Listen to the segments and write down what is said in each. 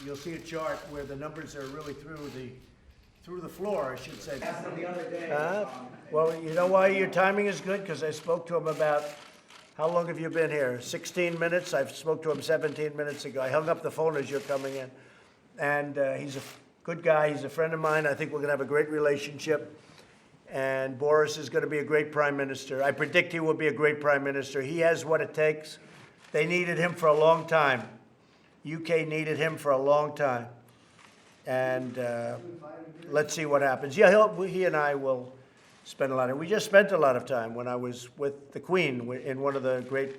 you'll see a chart where the numbers are really through the floor, I should say. Asked him the other day. Well, you know why your timing is good? Because I spoke to him about, how long have you been here? 16 minutes? I spoke to him 17 minutes ago. I hung up the phone as you're coming in. And he's a good guy. He's a friend of mine. I think we're going to have a great relationship. And Boris is going to be a great prime minister. I predict he will be a great prime minister. He has what it takes. They needed him for a long time. UK needed him for a long time. And let's see what happens. Yeah, he and I will spend a lot of, we just spent a lot of time when I was with the Queen in one of the great,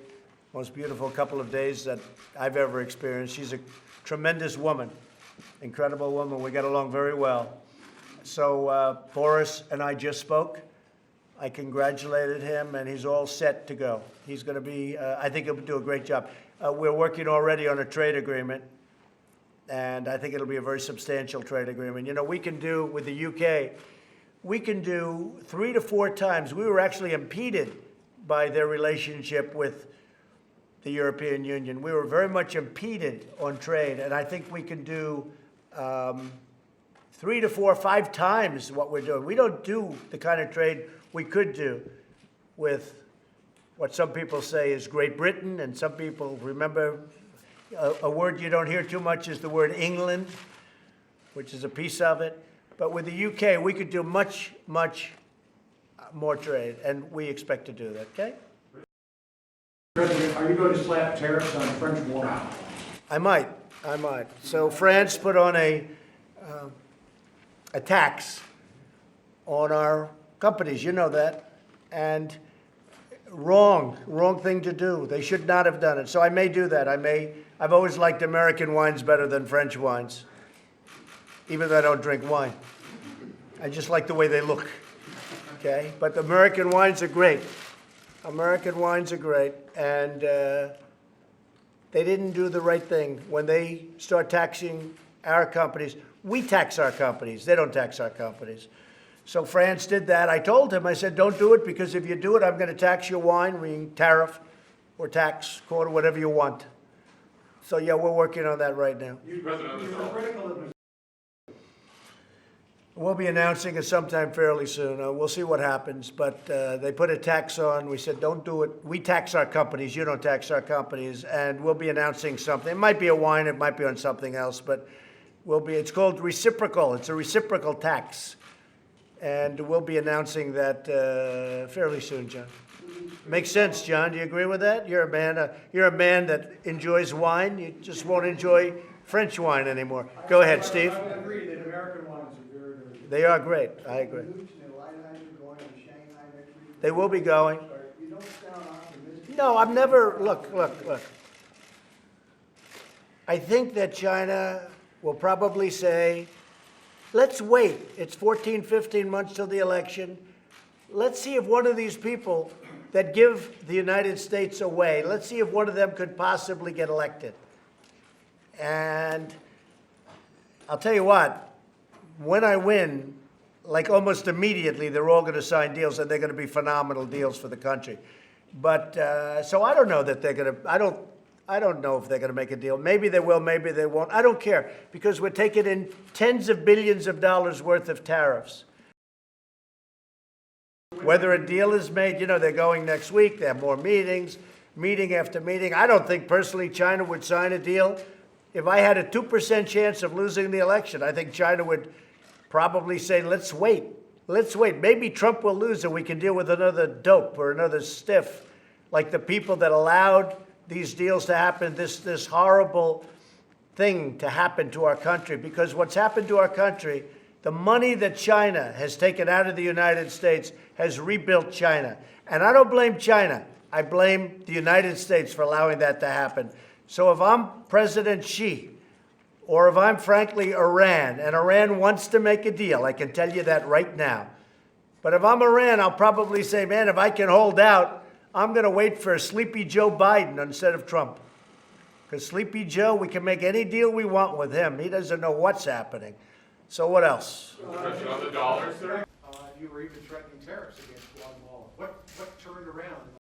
most beautiful couple of days that I've ever experienced. She's a tremendous woman, incredible woman. We got along very well. So Boris and I just spoke. I congratulated him, and he's all set to go. He's going to be, I think he'll do a great job. We're working already on a trade agreement, and I think it'll be a very substantial trade agreement. You know, we can do, with the UK, we can do 3 to 4 times. We were actually impeded by their relationship with the European Union. We were very much impeded on trade, and I think we can do 3 to 4, 5 times what we're doing. We don't do the kind of trade we could do with what some people say is Great Britain, and some people remember a word you don't hear too much is the word England, which is a piece of it. But with the UK, we could do much, much more trade, and we expect to do that, okay? President, are you going to slap tariffs on French wine? I might. So France put on a tax on our companies, you know that, and wrong thing to do. They should not have done it. So I may do that. I've always liked American wines better than French wines, even though I don't drink wine. I just like the way they look, okay? But the American wines are great. American wines are great, and they didn't do the right thing. When they start taxing our companies, we tax our companies. They don't tax our companies. So France did that. I told him, I said, don't do it, because if you do it, I'm going to tax your wine, meaning tariff or tax, quota, whatever you want. So, yeah, we're working on that right now. We'll be announcing it sometime fairly soon. We'll see what happens. But they put a tax on. We said, don't do it. We tax our companies. You don't tax our companies. And we'll be announcing something. It might be a wine. It might be on something else. But it's called reciprocal. It's a reciprocal tax. And we'll be announcing that fairly soon, John. Makes sense, John. Do you agree with that? You're a man that enjoys wine. You just won't enjoy French wine anymore. Go ahead, Steve. I agree that American wines are very, very good. They are great. I agree. They will be going. No, I've never. Look. I think that China will probably say, let's wait. It's 14, 15 months till the election. Let's see if one of these people that give the United States away, let's see if one of them could possibly get elected. And I'll tell you what, when I win, like almost immediately, they're all going to sign deals, and they're going to be phenomenal deals for the country. But so I don't know that they're going to, I don't know if they're going to make a deal. Maybe they will, maybe they won't. I don't care, because we're taking in tens of billions of dollars worth of tariffs. Whether a deal is made, you know, they're going next week. They have more meetings, meeting after meeting. I don't think personally China would sign a deal. If I had a 2% chance of losing the election, I think China would probably say, let's wait. Let's wait. Maybe Trump will lose and we can deal with another dope or another stiff, like the people that allowed these deals to happen, this horrible thing to happen to our country. Because what's happened to our country, the money that China has taken out of the United States has rebuilt China. And I don't blame China. I blame the United States for allowing that to happen. So if I'm President Xi, or if I'm frankly Iran, and Iran wants to make a deal, I can tell you that right now. But if I'm Iran, I'll probably say, man, if I can hold out, I'm going to wait for Sleepy Joe Biden instead of Trump. Because Sleepy Joe, we can make any deal we want with him. He doesn't know what's happening. So what else? Question on the dollar, sir? You were even threatening tariffs against Guatemala. What turned around?